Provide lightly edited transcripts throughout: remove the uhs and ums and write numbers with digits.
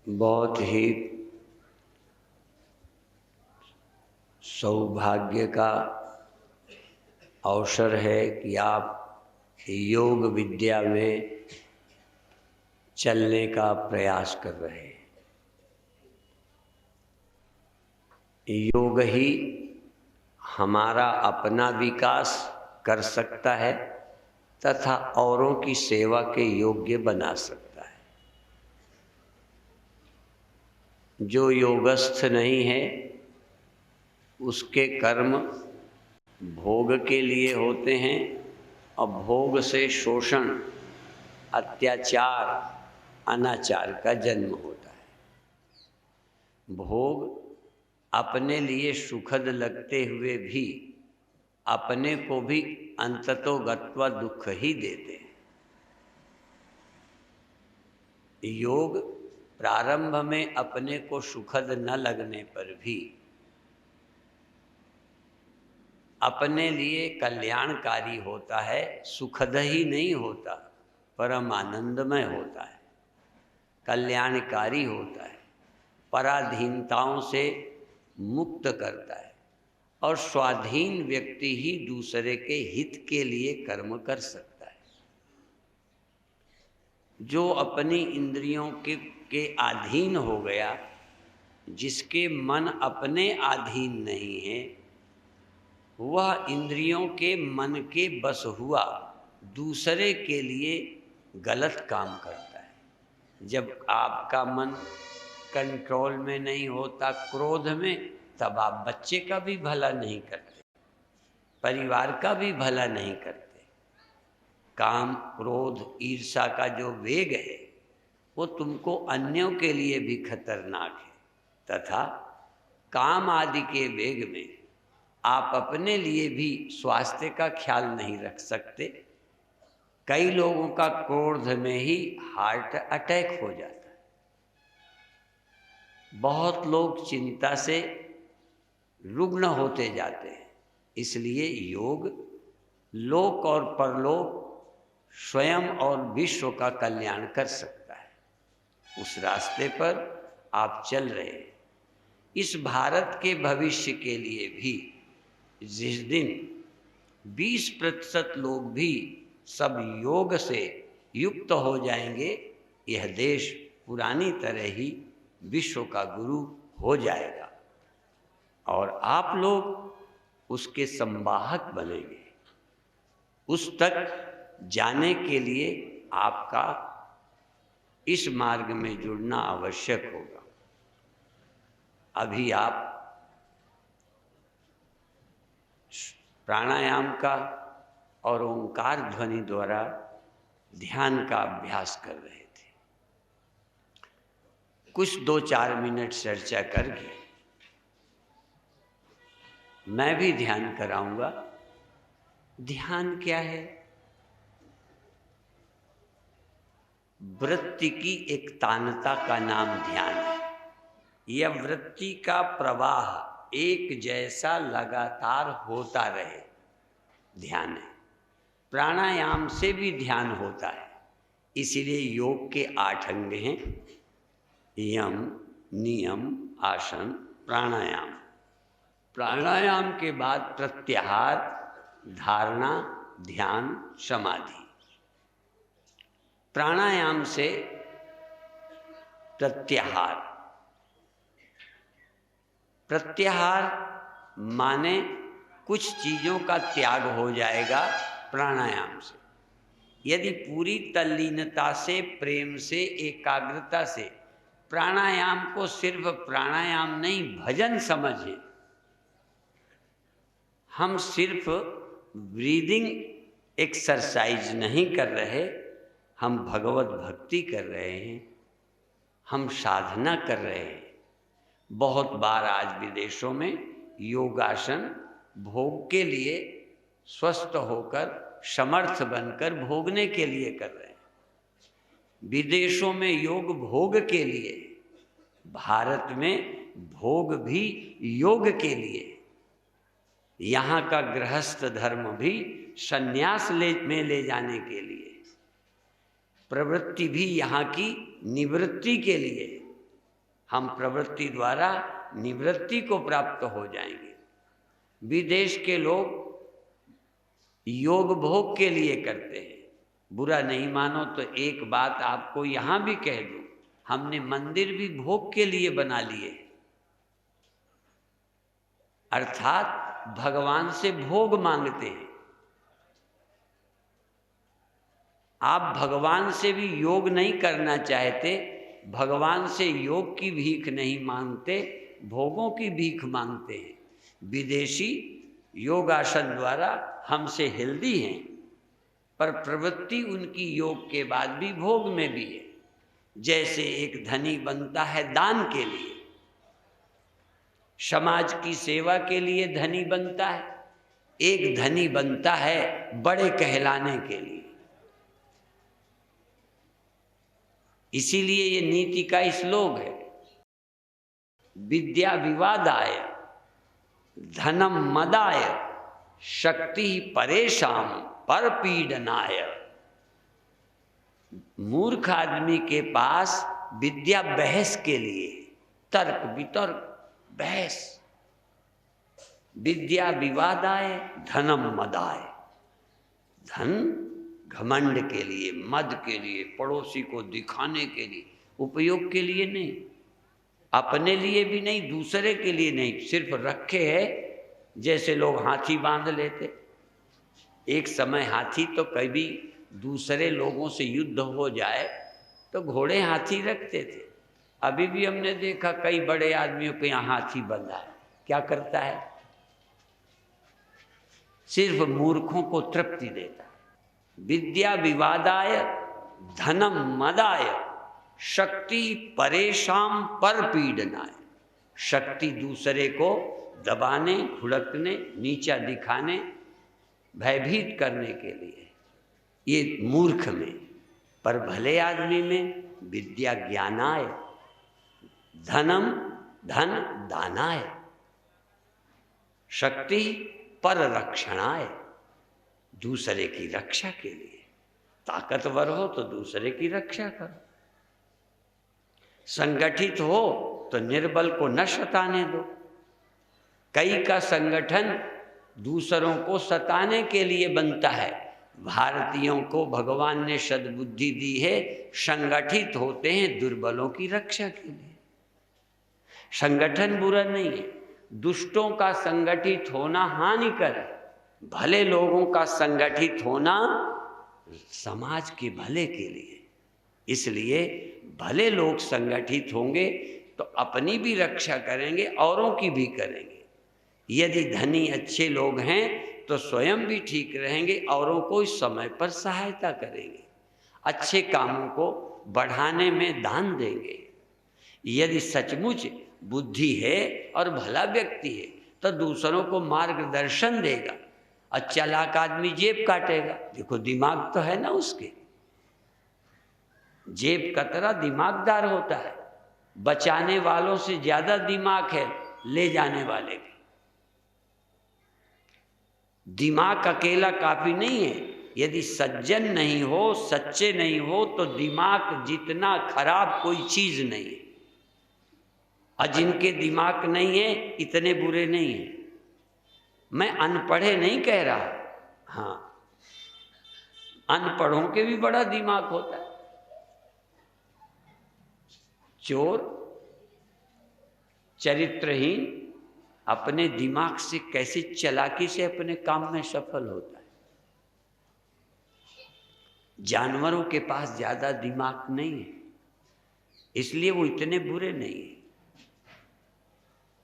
बहुत ही सौभाग्य का अवसर है कि आप योग विद्या में चलने का प्रयास कर रहे हैं। योग ही हमारा अपना विकास कर सकता है तथा औरों की सेवा के योग्य बना सकता है। जो योगस्थ नहीं है उसके कर्म भोग के लिए होते हैं और भोग से शोषण, अत्याचार, अनाचार का जन्म होता है। भोग अपने लिए सुखद लगते हुए भी अपने को भी अंततो गत्वा दुख ही देते हैं। योग प्रारंभ में अपने को सुखद न लगने पर भी अपने लिए कल्याणकारी होता है। सुखद ही नहीं होता, परम आनंदमय होता है, कल्याणकारी होता है, पराधीनताओं से मुक्त करता है और स्वाधीन व्यक्ति ही दूसरे के हित के लिए कर्म कर सकता है। जो अपनी इंद्रियों के अधीन हो गया, जिसके मन अपने अधीन नहीं है, वह इंद्रियों के मन के बस हुआ दूसरे के लिए गलत काम करता है। जब आपका मन कंट्रोल में नहीं होता, क्रोध में, तब आप बच्चे का भी भला नहीं करते, परिवार का भी भला नहीं करते। काम, क्रोध, ईर्ष्या का जो वेग है वो तुमको अन्यों के लिए भी खतरनाक है तथा काम आदि के वेग में आप अपने लिए भी स्वास्थ्य का ख्याल नहीं रख सकते। कई लोगों का क्रोध में ही हार्ट अटैक हो जाता है। बहुत लोग चिंता से रुग्ण होते जाते हैं। इसलिए योग लोक और परलोक, स्वयं और विश्व का कल्याण कर सकता है। उस रास्ते पर आप चल रहे हैं। इस भारत के भविष्य के लिए भी जिस दिन 20% लोग भी सब योग से युक्त हो जाएंगे, यह देश पुरानी तरह ही विश्व का गुरु हो जाएगा और आप लोग उसके संवाहक बनेंगे। उस तक जाने के लिए आपका इस मार्ग में जुड़ना आवश्यक होगा। अभी आप प्राणायाम का और ओंकार ध्वनि द्वारा ध्यान का अभ्यास कर रहे थे। कुछ 2-4 मिनट चर्चा करके मैं भी ध्यान कराऊंगा। ध्यान क्या है? वृत्ति की एक तानता का नाम ध्यान है। यह वृत्ति का प्रवाह एक जैसा लगातार होता रहे, ध्यान है। प्राणायाम से भी ध्यान होता है। इसीलिए योग के 8 अंग हैं: यम, नियम, आसन, प्राणायाम। प्राणायाम के बाद प्रत्याहार, धारणा, ध्यान, समाधि। प्राणायाम से प्रत्याहार, प्रत्याहार माने कुछ चीज़ों का त्याग हो जाएगा प्राणायाम से। यदि पूरी तल्लीनता से, प्रेम से, एकाग्रता से प्राणायाम को सिर्फ प्राणायाम नहीं भजन समझें, हम सिर्फ ब्रीदिंग एक्सरसाइज नहीं कर रहे, हम भगवत भक्ति कर रहे हैं, हम साधना कर रहे हैं। बहुत बार आज विदेशों में योगासन भोग के लिए, स्वस्थ होकर समर्थ बनकर भोगने के लिए कर रहे हैं। विदेशों में योग भोग के लिए, भारत में भोग भी योग के लिए। यहाँ का गृहस्थ धर्म भी संन्यास में ले जाने के लिए। प्रवृत्ति भी यहाँ की निवृत्ति के लिए, हम प्रवृत्ति द्वारा निवृत्ति को प्राप्त हो जाएंगे। विदेश के लोग योग भोग के लिए करते हैं, बुरा नहीं मानो तो एक बात आपको यहाँ भी कह दूं, हमने मंदिर भी भोग के लिए बना लिए, अर्थात भगवान से भोग मांगते हैं। आप भगवान से भी योग नहीं करना चाहते, भगवान से योग की भीख नहीं मांगते, भोगों की भीख मांगते हैं। विदेशी योगासन द्वारा हमसे हेल्दी हैं, पर प्रवृत्ति उनकी योग के बाद भी भोग में भी है। जैसे एक धनी बनता है दान के लिए, समाज की सेवा के लिए धनी बनता है, एक धनी बनता है बड़े कहलाने के लिए। इसीलिए ये नीति का श्लोक है, विद्या विवादाय धनम मदाय शक्ति परेशान पर पीडनाय। मूर्ख आदमी के पास विद्या बहस के लिए, तर्क वितर्क बहस, विद्या विवादाय धनम मदाय, धन घमंड के लिए, मद के लिए, पड़ोसी को दिखाने के लिए, उपयोग के लिए नहीं, अपने लिए भी नहीं, दूसरे के लिए नहीं, सिर्फ रखे है। जैसे लोग हाथी बांध लेते, एक समय हाथी तो कभी दूसरे लोगों से युद्ध हो जाए तो घोड़े हाथी रखते थे। अभी भी हमने देखा कई बड़े आदमियों के यहाँ हाथी बंधा है। क्या करता है? सिर्फ मूर्खों को तृप्ति देता है। विद्या विवादाय धनम मदाय शक्ति परेशान पर पीडनाय। शक्ति दूसरे को दबाने, भुड़कने, नीचा दिखाने, भयभीत करने के लिए, ये मूर्ख में। पर भले आदमी में विद्या ज्ञानाय धनम धन दानाय शक्ति पर रक्षणाय, दूसरे की रक्षा के लिए। ताकतवर हो तो दूसरे की रक्षा करो, संगठित हो तो निर्बल को न सताने दो। कई का संगठन दूसरों को सताने के लिए बनता है। भारतीयों को भगवान ने सद्बुद्धि दी है, संगठित होते हैं दुर्बलों की रक्षा के लिए। संगठन बुरा नहीं है, दुष्टों का संगठित होना हानिकर है, भले लोगों का संगठित होना समाज के भले के लिए। इसलिए भले लोग संगठित होंगे तो अपनी भी रक्षा करेंगे, औरों की भी करेंगे। यदि धनी अच्छे लोग हैं तो स्वयं भी ठीक रहेंगे, औरों को इस समय पर सहायता करेंगे, अच्छे कामों को बढ़ाने में दान देंगे। यदि सचमुच बुद्धि है और भला व्यक्ति है तो दूसरों को मार्गदर्शन देगा। और चालाक आदमी जेब काटेगा। देखो दिमाग तो है ना उसके, जेब कतरा दिमागदार होता है। बचाने वालों से ज्यादा दिमाग है ले जाने वाले का। दिमाग अकेला काफी नहीं है। यदि सज्जन नहीं हो, सच्चे नहीं हो तो दिमाग जितना खराब कोई चीज नहीं है। और जिनके दिमाग नहीं है इतने बुरे नहीं है। मैं अनपढ़े नहीं कह रहा, हाँ अनपढ़ों के भी बड़ा दिमाग होता है। चोर, चरित्रहीन अपने दिमाग से कैसे चालाकी से अपने काम में सफल होता है। जानवरों के पास ज्यादा दिमाग नहीं है, इसलिए वो इतने बुरे नहीं है।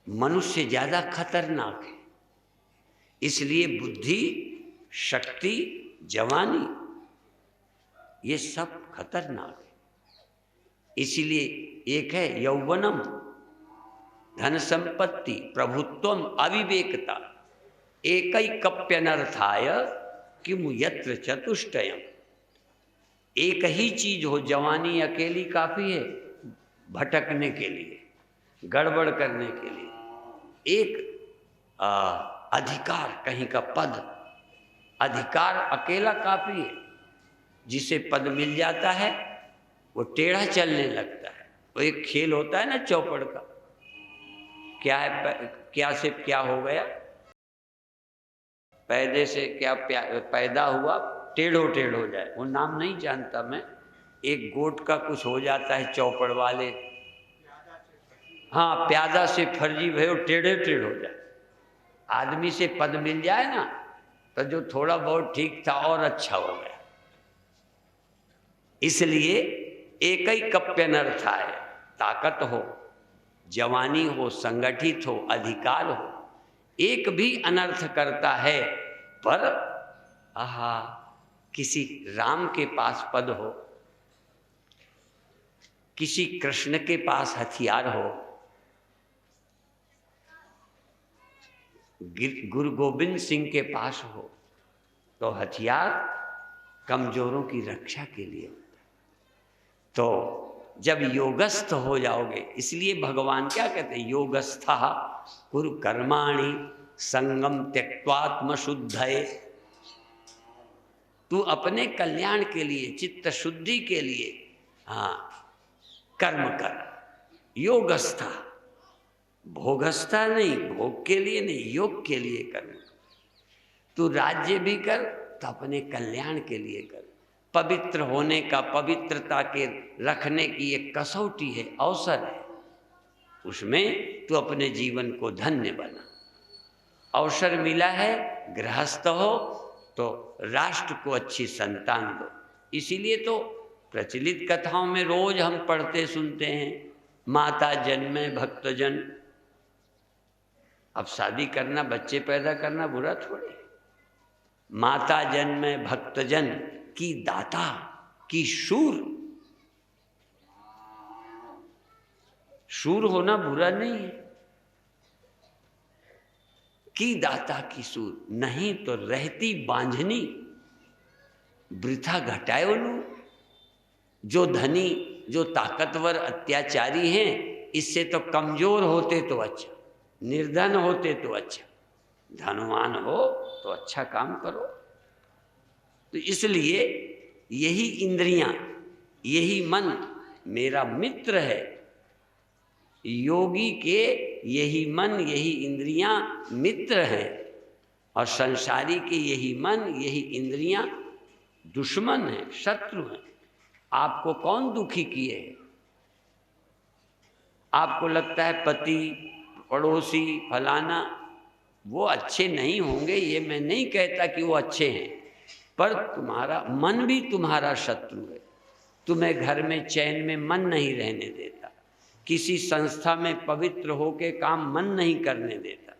मनुष्य ज्यादा खतरनाक है, इसलिए बुद्धि, शक्ति, जवानी ये सब खतरनाक है। इसीलिए एक है यौवनम, धन संपत्ति, प्रभुत्वम, अविवेकता, एकैकप्यनर्थाय किमु यत्र चतुष्टयम्। एक ही चीज हो, जवानी अकेली काफी है भटकने के लिए, गड़बड़ करने के लिए। एक अधिकार, कहीं का पद, अधिकार अकेला काफी है। जिसे पद मिल जाता है वो टेढ़ा चलने लगता है। वो एक खेल होता है ना चौपड़ का, क्या है, क्या से क्या हो गया, पैदे से क्या पैदा हुआ, टेढ़ो टेढ़ हो जाए। वो नाम नहीं जानता मैं, एक गोट का कुछ हो जाता है चौपड़ वाले, हाँ, प्यादा से फर्जी भयो टेढ़े टेढ़ हो जाए। आदमी से पद मिल जाए ना तो जो थोड़ा बहुत ठीक था और अच्छा हो गया। इसलिए एक ही कप्य अनर्थ है, ताकत हो, जवानी हो, संगठित हो, अधिकार हो, एक भी अनर्थ करता है। पर आहा, किसी राम के पास पद हो, किसी कृष्ण के पास हथियार हो, गुरु गोविंद सिंह के पास हो, तो हथियार कमजोरों की रक्षा के लिए होता है। तो जब योगस्थ हो जाओगे, इसलिए भगवान क्या कहते हैं, योगस्था कुरु कर्माणि संगम त्यक्त्वात्म शुद्धये। तू अपने कल्याण के लिए, चित्त शुद्धि के लिए, हाँ, कर्म कर। योगस्था, भोगस्था नहीं, भोग के लिए नहीं, योग के लिए कर्म। तू राज्य भी कर तो अपने कल्याण के लिए कर। पवित्र होने का, पवित्रता के रखने की एक कसौटी है, अवसर है, उसमें तू अपने जीवन को धन्य बना। अवसर मिला है, गृहस्थ हो तो राष्ट्र को अच्छी संतान दो। इसीलिए तो प्रचलित कथाओं में रोज हम पढ़ते सुनते हैं, माता जन्मे भक्तजन। अब शादी करना, बच्चे पैदा करना बुरा थोड़ी। माता जन्मे भक्तजन की दाता की शूर। शूर होना बुरा नहीं है, की दाता की सूर, नहीं तो रहती बांझनी वृथा घटाए ओलू। जो धनी, जो ताकतवर अत्याचारी हैं, इससे तो कमजोर होते तो अच्छा, निर्धन होते तो अच्छा, धनवान हो तो अच्छा काम करो। तो इसलिए यही इंद्रियां, यही मन मेरा मित्र है। योगी के यही मन, यही इंद्रियां मित्र हैं, और संसारी के यही मन, यही इंद्रियां दुश्मन हैं, शत्रु हैं। आपको कौन दुखी किए है? आपको लगता है पति, पड़ोसी, फलाना वो अच्छे नहीं होंगे, ये मैं नहीं कहता कि वो अच्छे हैं, पर तुम्हारा मन भी तुम्हारा शत्रु है। तुम्हें घर में चैन में मन नहीं रहने देता, किसी संस्था में पवित्र होके काम मन नहीं करने देता।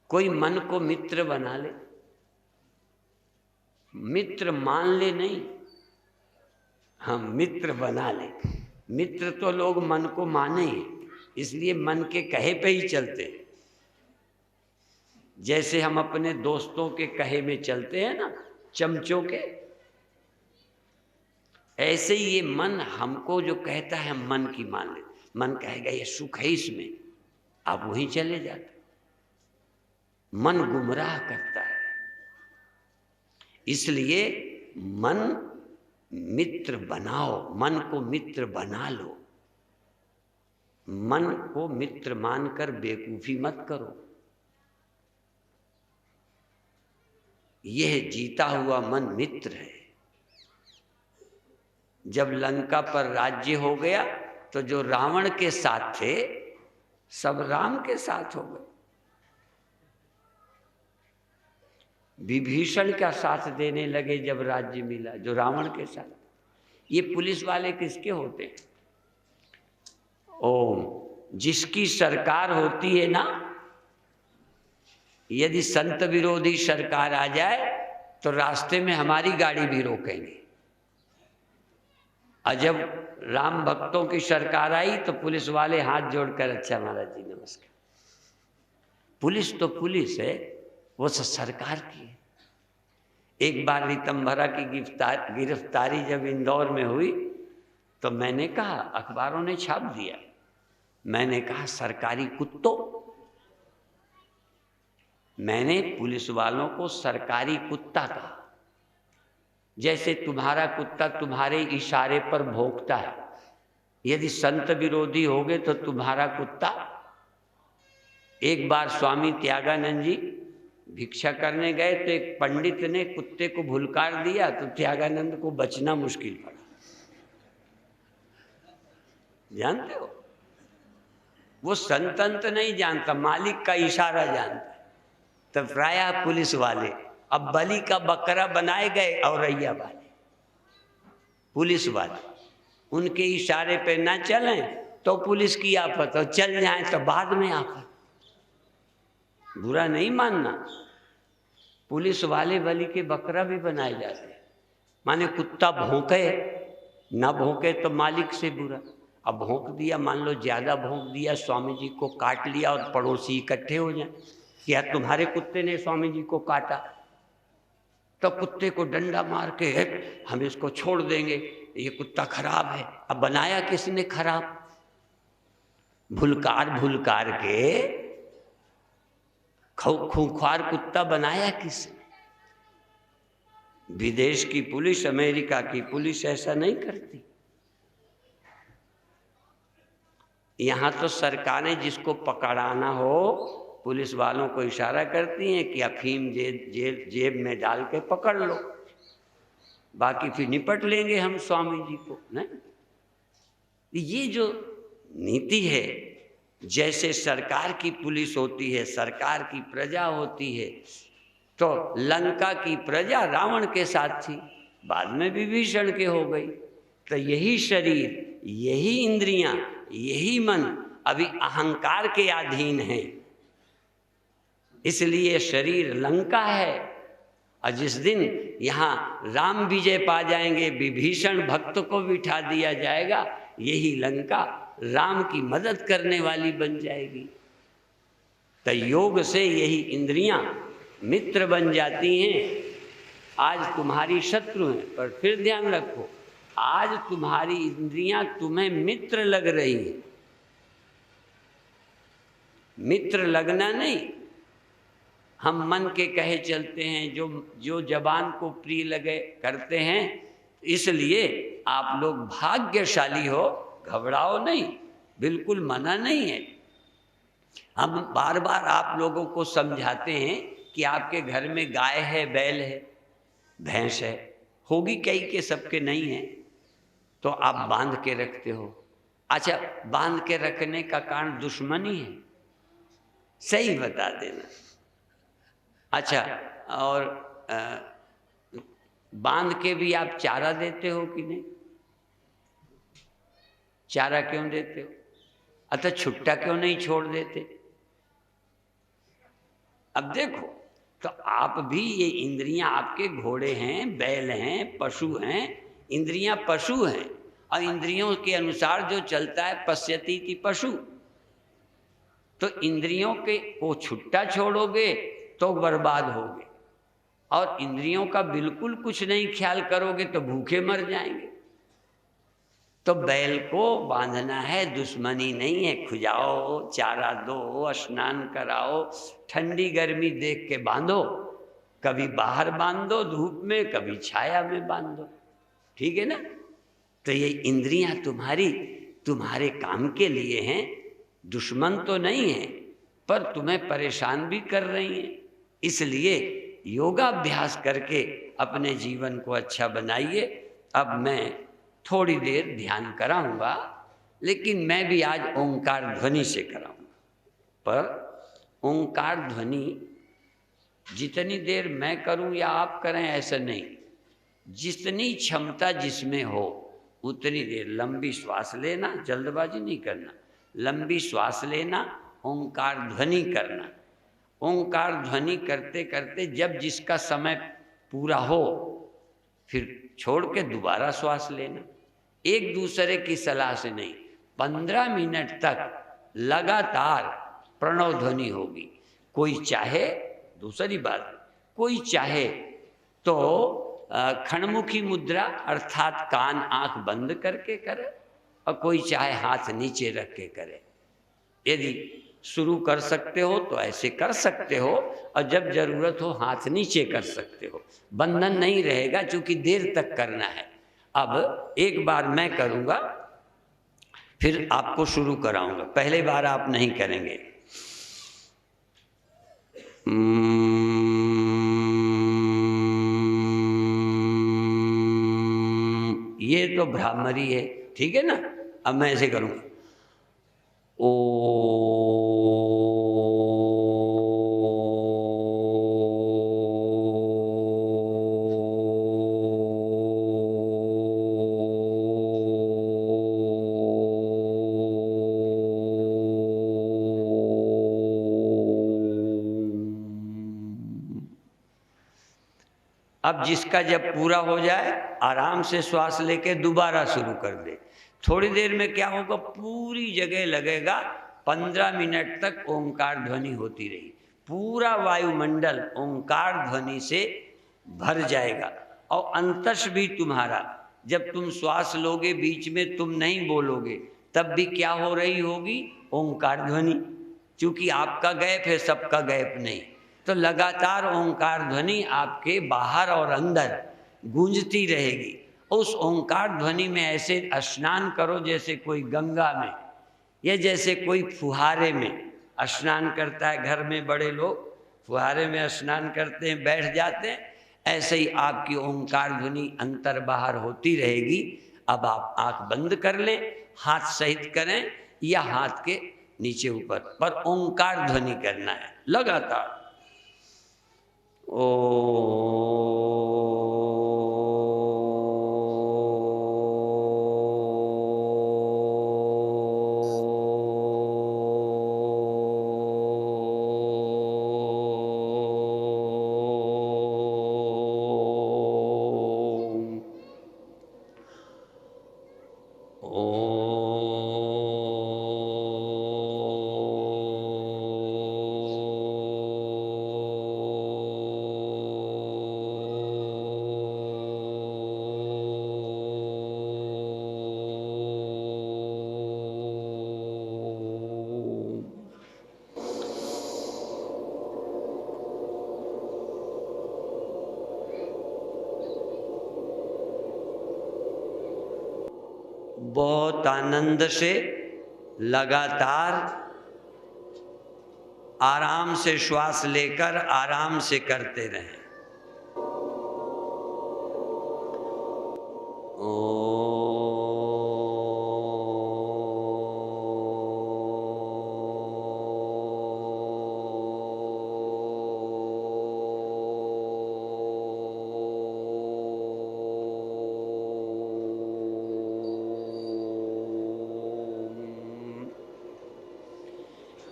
कोई मन को मित्र बना ले, मित्र मान ले नहीं, हम मित्र बना ले। मित्र तो लोग मन को माने ही, इसलिए मन के कहे पे ही चलते हैं। जैसे हम अपने दोस्तों के कहे में चलते हैं ना, चमचों के, ऐसे ही ये मन हमको जो कहता है हम मन की मान ले। मन कहेगा ये सुख है इसमें, आप वहीं चले जाते। मन गुमराह करता है, इसलिए मन मित्र बनाओ, मन को मित्र बना लो। मन को मित्र मानकर बेवकूफी मत करो। यह जीता हुआ मन मित्र है। जब लंका पर राज्य हो गया तो जो रावण के साथ थे सब राम के साथ हो गए। विभीषण का साथ देने लगे जब राज्य मिला, जो रावण के साथ। ये पुलिस वाले किसके होते हैं? जिसकी सरकार होती है ना, यदि संत विरोधी सरकार आ जाए तो रास्ते में हमारी गाड़ी भी रोकेंगे। और जब राम भक्तों की सरकार आई तो पुलिस वाले हाथ जोड़कर, अच्छा महाराज जी नमस्कार। पुलिस तो पुलिस है, वो सरकार की है। एक बार ऋतंभरा की गिरफ्तारी जब इंदौर में हुई तो मैंने कहा, अखबारों ने छाप दिया, मैंने कहा सरकारी कुत्तों, मैंने पुलिस वालों को सरकारी कुत्ता कहा। जैसे तुम्हारा कुत्ता तुम्हारे इशारे पर भौंकता है। यदि संत विरोधी होगे तो तुम्हारा कुत्ता, एक बार स्वामी त्यागानंद जी भिक्षा करने गए तो एक पंडित ने कुत्ते को भुलकार दिया तो त्यागानंद को बचना मुश्किल पड़ा। जानते हो, वो संत नहीं जानता, मालिक का इशारा जानता है। तब प्रायः पुलिस वाले अब बलि का बकरा बनाए गए, औरैया वाले पुलिस वाले उनके इशारे पे ना चलें तो पुलिस की आफत, और चल जाएं तो बाद में आफत। बुरा नहीं मानना, पुलिस वाले बलि के बकरा भी बनाए जाते हैं। माने कुत्ता भौंके ना भौंके तो मालिक से बुरा। अब भौंक दिया, मान लो ज्यादा भौंक दिया, स्वामी जी को काट लिया और पड़ोसी इकट्ठे हो जाए कि यार तुम्हारे कुत्ते ने स्वामी जी को काटा, तो कुत्ते को डंडा मार के हम इसको छोड़ देंगे, ये कुत्ता खराब है। अब बनाया किसने खराब? भुलकार के खूंखार कुत्ता बनाया किसने? विदेश की पुलिस, अमेरिका की पुलिस ऐसा नहीं करती। यहाँ तो सरकारें जिसको पकड़ाना हो पुलिस वालों को इशारा करती हैं कि अफीम जेब में डाल के पकड़ लो, बाकी फिर निपट लेंगे हम स्वामी जी को। नहीं, ये जो नीति है, जैसे सरकार की पुलिस होती है, सरकार की प्रजा होती है, तो लंका की प्रजा रावण के साथ थी, बाद में विभीषण के हो गई। तो यही शरीर, यही इंद्रियां, यही मन अभी अहंकार के अधीन है, इसलिए शरीर लंका है। और जिस दिन यहाँ राम विजय पा जाएंगे, विभीषण भक्त को बिठा दिया जाएगा, यही लंका राम की मदद करने वाली बन जाएगी। तो योग से यही इंद्रियां मित्र बन जाती हैं। आज तुम्हारी शत्रु हैं, पर फिर ध्यान रखो, आज तुम्हारी इंद्रियां तुम्हें मित्र लग रही हैं। मित्र लगना नहीं, हम मन के कहे चलते हैं, जो जबान को प्रिय लगे करते हैं। इसलिए आप लोग भाग्यशाली हो, घबराओ नहीं, बिल्कुल मना नहीं है। हम बार बार आप लोगों को समझाते हैं कि आपके घर में गाय है, बैल है, भैंस है, होगी कई के सबके नहीं है, तो आप बांध के रखते हो। अच्छा, बांध के रखने का कारण दुश्मनी है? सही बता देना। अच्छा, और बांध के भी आप चारा देते हो कि नहीं? चारा क्यों देते हो? अच्छा, छुट्टा क्यों नहीं छोड़ देते? अब देखो, तो आप भी, ये इंद्रियां आपके घोड़े हैं, बैल हैं, पशु हैं, इंद्रियां पशु हैं, और इंद्रियों के अनुसार जो चलता है पश्यति की पशु। तो इंद्रियों के को छुट्टा छोड़ोगे तो बर्बाद होगे, और इंद्रियों का बिल्कुल कुछ नहीं ख्याल करोगे तो भूखे मर जाएंगे। तो बैल को बांधना है, दुश्मनी नहीं है, खुजाओ, चारा दो, स्नान कराओ, ठंडी गर्मी देख के बांधो, कभी बाहर बांध दो धूप में, कभी छाया में बांध दो, ठीक है ना? तो ये इंद्रियां तुम्हारे काम के लिए हैं, दुश्मन तो नहीं है, पर तुम्हें परेशान भी कर रही हैं। इसलिए योगाभ्यास करके अपने जीवन को अच्छा बनाइए। अब मैं थोड़ी देर ध्यान कराऊंगा, लेकिन मैं भी आज ओंकार ध्वनि से कराऊंगा। पर ओंकार ध्वनि जितनी देर मैं करूं या आप करें ऐसा नहीं, जितनी क्षमता जिसमें हो उतनी देर लंबी श्वास लेना, जल्दबाजी नहीं करना, लंबी श्वास लेना, ओंकार ध्वनि करना। ओंकार ध्वनि करते करते जब जिसका समय पूरा हो फिर छोड़ के दोबारा श्वास लेना, एक दूसरे की सलाह से नहीं। 15 मिनट तक लगातार प्रणव ध्वनि होगी। कोई चाहे, दूसरी बात, कोई चाहे तो खड़मुखी मुद्रा अर्थात कान आंख बंद करके करे, और कोई चाहे हाथ नीचे रख के करे। यदि शुरू कर सकते हो तो ऐसे कर सकते हो, और जब जरूरत हो हाथ नीचे कर सकते हो। बंधन नहीं रहेगा, क्योंकि देर तक करना है। अब एक बार मैं करूँगा, फिर आपको शुरू कराऊंगा। पहले बार आप नहीं करेंगे। ये तो भ्रामरी है, ठीक है ना। अब मैं ऐसे करूँगा, ओ अब जिसका जब पूरा हो जाए आराम से श्वास लेके दोबारा शुरू कर दे। थोड़ी देर में क्या होगा, पूरी जगह लगेगा 15 मिनट तक ओंकार ध्वनि होती रही। पूरा वायुमंडल ओंकार ध्वनि से भर जाएगा। और अंतस भी तुम्हारा, जब तुम श्वास लोगे बीच में तुम नहीं बोलोगे, तब भी क्या हो रही होगी, ओंकार ध्वनि। क्योंकि आपका गैप है, सबका गैप नहीं। तो लगातार ओंकार ध्वनि आपके बाहर और अंदर गूंजती रहेगी। उस ओंकार ध्वनि में ऐसे स्नान करो जैसे कोई गंगा में, या जैसे कोई फुहारे में स्नान करता है। घर में बड़े लोग फुहारे में स्नान करते हैं, बैठ जाते हैं, ऐसे ही आपकी ओंकार ध्वनि अंतर बाहर होती रहेगी। अब आप आंख बंद कर लें, हाथ सहित करें या हाथ के नीचे ऊपर, पर ओंकार ध्वनि करना है लगातार। ओ बहुत आनंद से लगातार आराम से श्वास लेकर आराम से करते रहें।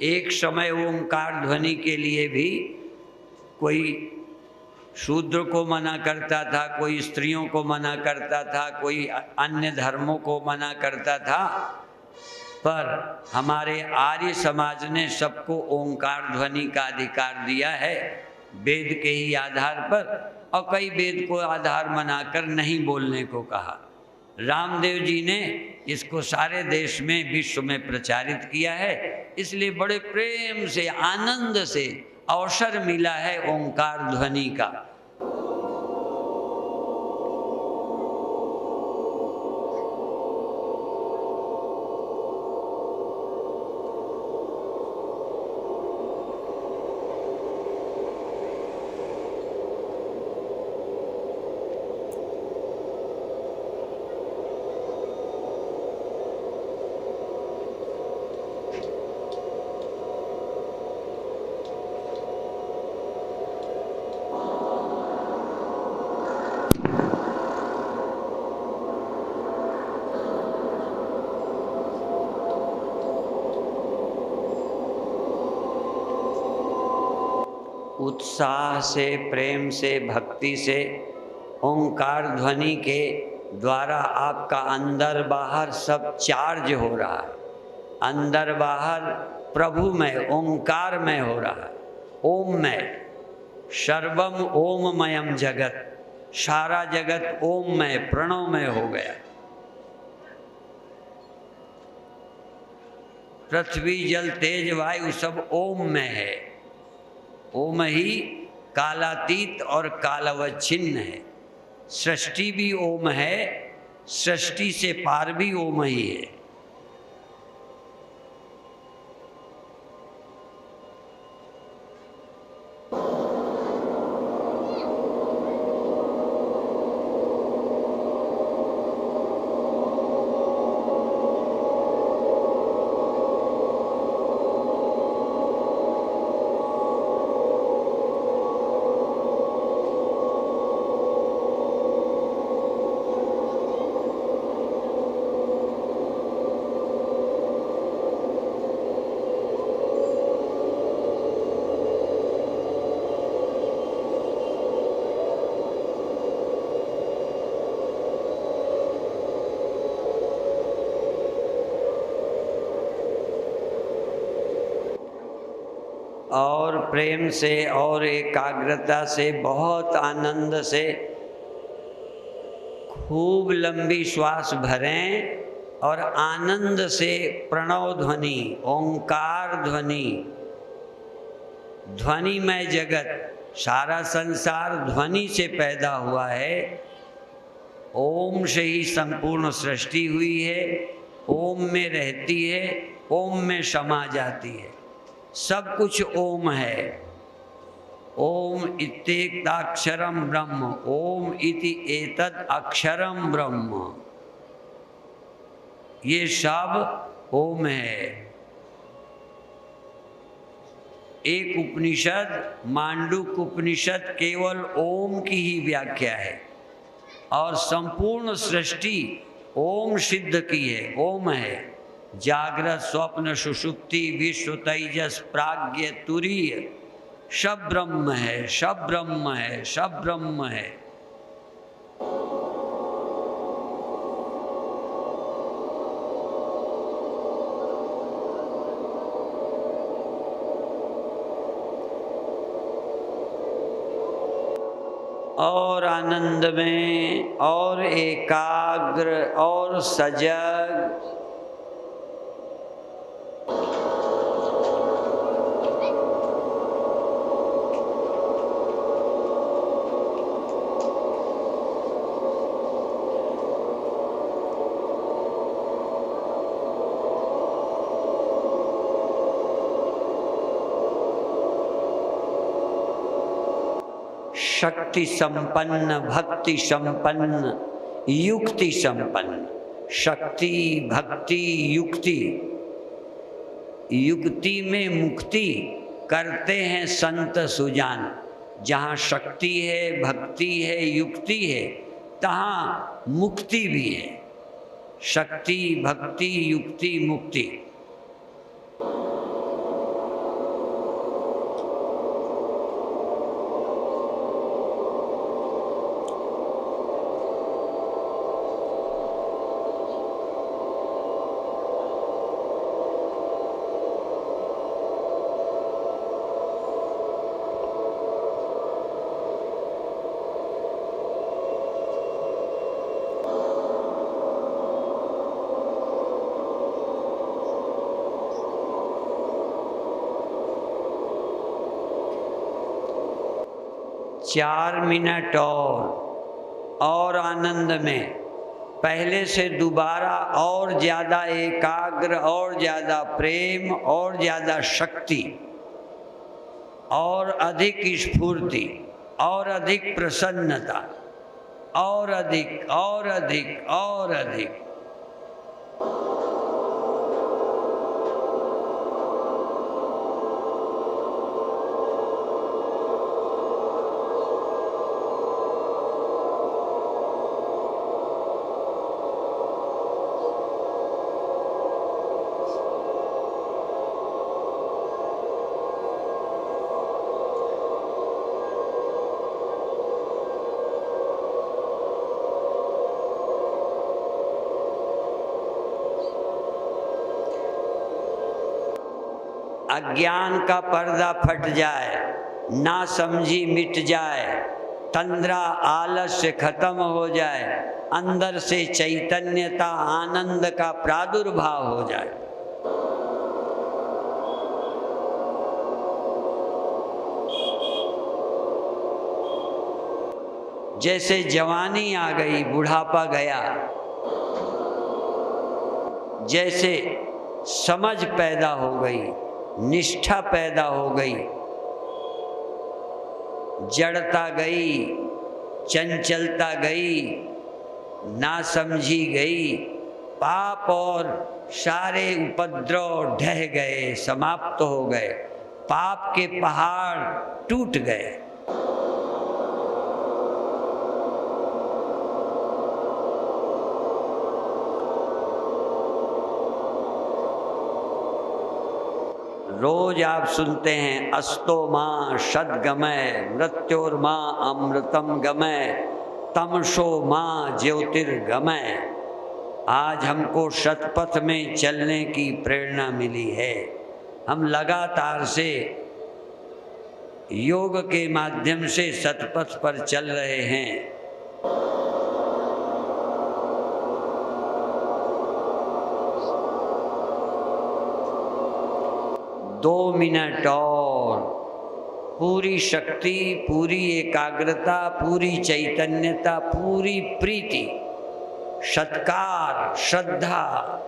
एक समय ओंकार ध्वनि के लिए भी कोई शूद्र को मना करता था, कोई स्त्रियों को मना करता था, कोई अन्य धर्मों को मना करता था, पर हमारे आर्य समाज ने सबको ओंकार ध्वनि का अधिकार दिया है, वेद के ही आधार पर। और कई वेद को आधार बनाकर नहीं बोलने को कहा। रामदेव जी ने इसको सारे देश में, विश्व में प्रचारित किया है। इसलिए बड़े प्रेम से, आनंद से अवसर मिला है ओंकार ध्वनि का। उत्साह से, प्रेम से, भक्ति से ओंकार ध्वनि के द्वारा आपका अंदर बाहर सब चार्ज हो रहा है। अंदर बाहर प्रभु में, ओंकार में हो रहा है। ओम में, सर्वम ओममयम जगत, सारा जगत ओम में, प्रणव में हो गया। पृथ्वी जल तेज वायु सब ओम में है। ओम ही कालातीत और कालावच्छिन्न है। सृष्टि भी ओम है, सृष्टि से पार भी ओम ही है। और प्रेम से और एकाग्रता से, बहुत आनंद से खूब लंबी श्वास भरें और आनंद से प्रणव ध्वनि, ओंकार ध्वनि, ध्वनिमय जगत, सारा संसार ध्वनि से पैदा हुआ है। ओम से ही संपूर्ण सृष्टि हुई है, ओम में रहती है, ओम में समा जाती है। सब कुछ ओम है। ओम इत्येकाक्षरम ब्रह्म, ओम इति एतद अक्षरम ब्रह्म, ये सब ओम है। एक उपनिषद, मांडुक्य उपनिषद, केवल ओम की ही व्याख्या है और संपूर्ण सृष्टि ओम सिद्ध की है, ओम है। जागृत, स्वप्न, सुषुप्ति, विश्व, तेजस, प्राज्ञ, तुरीय, सब ब्रह्म है, सब ब्रह्म है, सब ब्रह्म है। और आनंद में और एकाग्र और सजग, शक्ति संपन्न, भक्ति संपन्न, युक्ति संपन्न। शक्ति, भक्ति, युक्ति। युक्ति में मुक्ति करते हैं संत सुजान। जहाँ शक्ति है, भक्ति है, युक्ति है, तहाँ मुक्ति भी है। शक्ति, भक्ति, युक्ति, मुक्ति। चार मिनट और आनंद में, पहले से दोबारा और ज़्यादा एकाग्र, और ज़्यादा प्रेम, और ज़्यादा शक्ति, और अधिक स्फूर्ति, और अधिक प्रसन्नता, और अधिक और अधिक और अधिक। अज्ञान का पर्दा फट जाए, ना समझी मिट जाए, तंद्रा आलस्य खत्म हो जाए, अंदर से चैतन्यता, आनंद का प्रादुर्भाव हो जाए। जैसे जवानी आ गई बुढ़ापा गया, जैसे समझ पैदा हो गई, निष्ठा पैदा हो गई, जड़ता गई, चंचलता गई, नासमझी गई, पाप और सारे उपद्रव ढह गए, समाप्त हो गए, पाप के पहाड़ टूट गए। रोज आप सुनते हैं अस्तो माँ सद्गमय मृत्योर्माँ अमृतम गमय तमसो माँ ज्योतिर्गमय। आज हमको सतपथ में चलने की प्रेरणा मिली है। हम लगातार से योग के माध्यम से सतपथ पर चल रहे हैं। दो मिनट और पूरी शक्ति, पूरी एकाग्रता, पूरी चैतन्यता, पूरी प्रीति, सत्कार, श्रद्धा,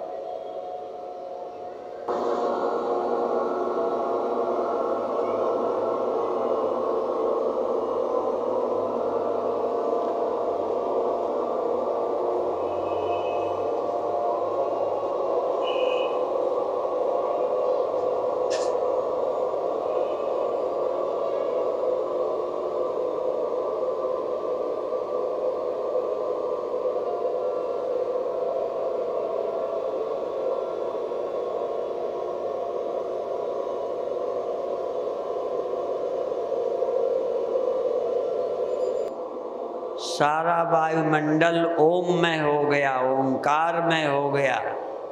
सारा वायुमंडल ओममय हो गया, ओंकारमय हो गया।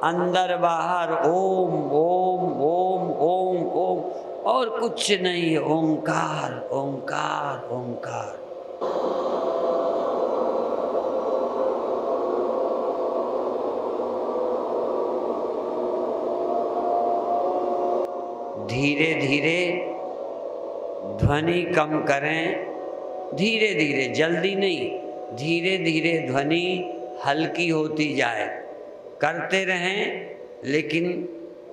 अंदर बाहर ओम ओम ओम ओम ओम और कुछ नहीं, ओंकार ओंकार ओंकार। धीरे धीरे ध्वनि कम करें, धीरे धीरे, जल्दी नहीं, धीरे धीरे ध्वनि हल्की होती जाए। करते रहें लेकिन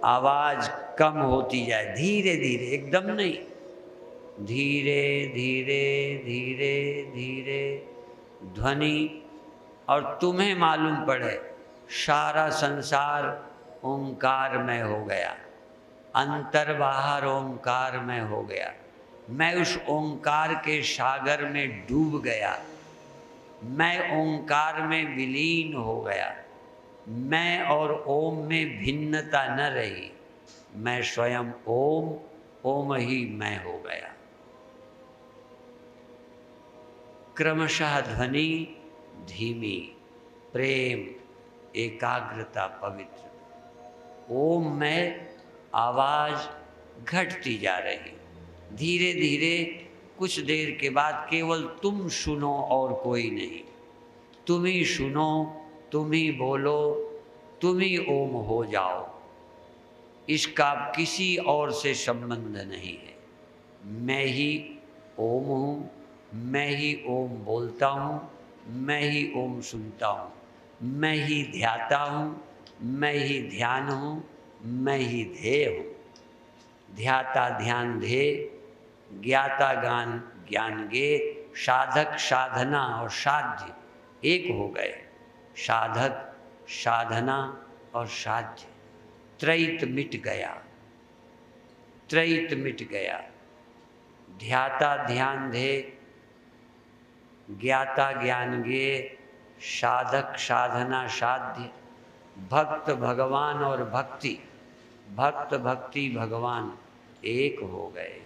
आवाज़ कम होती जाए, धीरे धीरे, एकदम नहीं, धीरे धीरे धीरे धीरे ध्वनि। और तुम्हें मालूम पड़े सारा संसार ओंकारमय हो गया, अंतर बाहर ओंकारमय हो गया। मैं उस ओंकार के सागर में डूब गया, मैं ओंकार में विलीन हो गया। मैं और ओम में भिन्नता न रही, मैं स्वयं ओम, ओम ही मैं हो गया। क्रमशः ध्वनि धीमी, प्रेम, एकाग्रता, पवित्र। ओम में आवाज़ घटती जा रही। धीरे धीरे कुछ देर के बाद केवल तुम सुनो और कोई नहीं। तुम ही सुनो, तुम ही बोलो, तुम ही ओम हो जाओ। इसका किसी और से संबंध नहीं है। मैं ही ओम हूँ, मैं ही ओम बोलता हूँ, मैं ही ओम सुनता हूँ, मैं ही ध्याता हूँ, मैं ही ध्यान हूँ, मैं ही ध्येय हूँ। ध्याता ध्यान ध्येय, ज्ञाता ज्ञान ज्ञान गे, साधक साधना और साध्य एक हो गए। साधक, साधना और साध्य, त्रैत मिट गया, त्रैत मिट गया। ध्याता ध्यान ध्येय, ज्ञाता ज्ञान गे, साधक साधना साध्य, भक्त भगवान और भक्ति, भक्त भक्ति भगवान एक हो गए,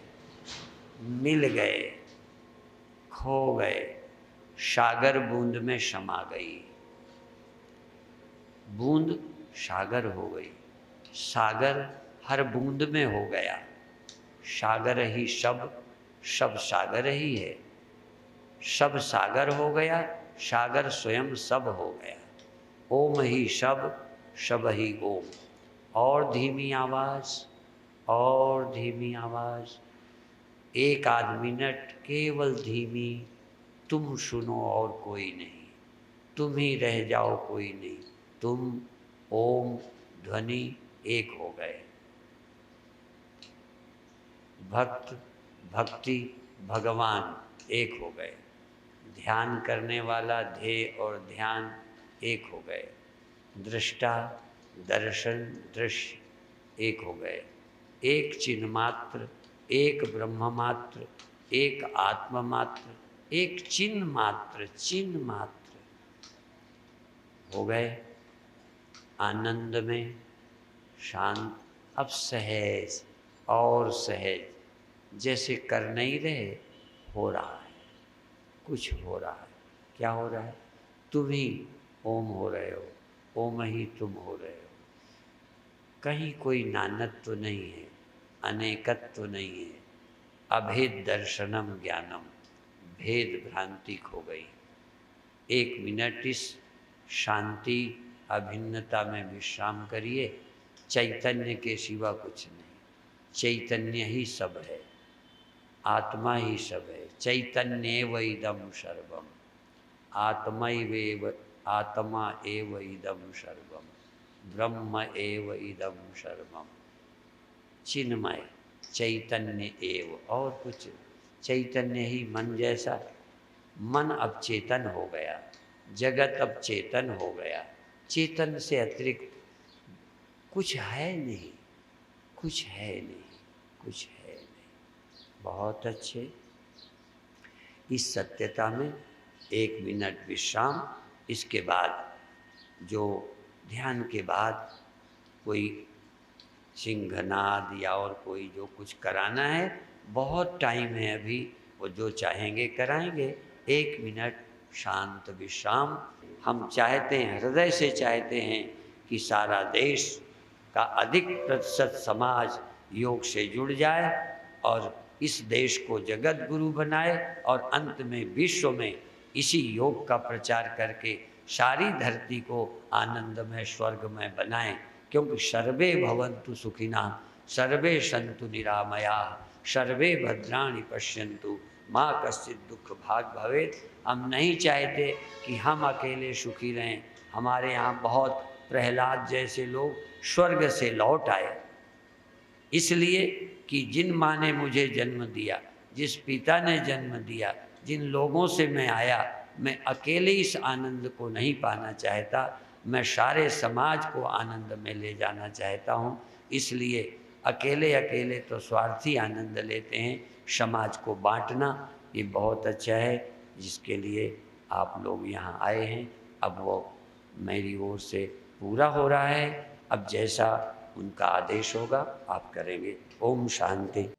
मिल गए, खो गए, सागर बूंद में समा गई। बूंद सागर हो गई, सागर हर बूंद में हो गया। सागर ही सब, सब सागर ही है। सब सागर हो गया, सागर स्वयं सब हो गया। ओम ही सब, सब ही ओम। और धीमी आवाज़, और धीमी आवाज़, एक आध मिनट केवल धीमी तुम सुनो और कोई नहीं, तुम ही रह जाओ कोई नहीं, तुम ओम ध्वनि एक हो गए। भक्त भक्ति भगवान एक हो गए। ध्यान करने वाला ध्येय और ध्यान एक हो गए। दृष्टा दर्शन दृश्य एक हो गए। एक चिन्ह मात्र, एक ब्रह्म मात्र, एक आत्म मात्र, एक चिन्ह मात्र हो गए। आनंद में शांत, अब सहज और सहज, जैसे कर नहीं रहे, हो रहा है, कुछ हो रहा है। क्या हो रहा है? तुम ही ओम हो रहे हो, ओम ही तुम हो रहे हो। कहीं कोई नानत्व तो नहीं है, अनेकत्व तो नहीं है। अभेद दर्शनम ज्ञानम, भेद भ्रांति खो गई। 1 मिनट इस शांति अभिन्नता में विश्राम करिए। चैतन्य के सिवा कुछ नहीं, चैतन्य ही सब है, आत्मा ही सब है। चैतन्येव इदं सर्वम, आत्मा एव इदं सर्वम, ब्रह्म एव इदं सर्वम। चिन्मय चैतन्य एव, और कुछ। चैतन्य ही मन जैसा। मन अब चेतन हो गया, जगत अब चेतन हो गया। चेतन से अतिरिक्त कुछ है नहीं, कुछ है नहीं, कुछ है नहीं। बहुत अच्छे। इस सत्यता में 1 मिनट विश्राम। इसके बाद जो ध्यान के बाद कोई सिंहनाद या और कोई जो कुछ कराना है, बहुत टाइम है अभी, वो जो चाहेंगे कराएंगे। 1 मिनट शांत विश्राम। हम चाहते हैं, हृदय से चाहते हैं कि सारा देश का अधिक प्रतिशत समाज योग से जुड़ जाए और इस देश को जगत गुरु बनाए और अंत में विश्व में इसी योग का प्रचार करके सारी धरती को आनंदमय स्वर्गमय बनाएं। क्योंकि सर्वे भवन्तु सुखिनः, सर्वे सन्तु निरामयाः, सर्वे भद्राणि पश्यन्तु माँ कश्चित् दुख भाग भवेत्। हम नहीं चाहते कि हम अकेले सुखी रहें। हमारे यहाँ बहुत प्रहलाद जैसे लोग स्वर्ग से लौट आए, इसलिए कि जिन माँ ने मुझे जन्म दिया, जिस पिता ने जन्म दिया, जिन लोगों से मैं आया, मैं अकेले इस आनंद को नहीं पाना चाहता, मैं सारे समाज को आनंद में ले जाना चाहता हूँ। इसलिए अकेले अकेले तो स्वार्थी आनंद लेते हैं, समाज को बांटना ये बहुत अच्छा है, जिसके लिए आप लोग यहाँ आए हैं। अब वो मेरी ओर से पूरा हो रहा है। अब जैसा उनका आदेश होगा आप करेंगे। ओम शांति।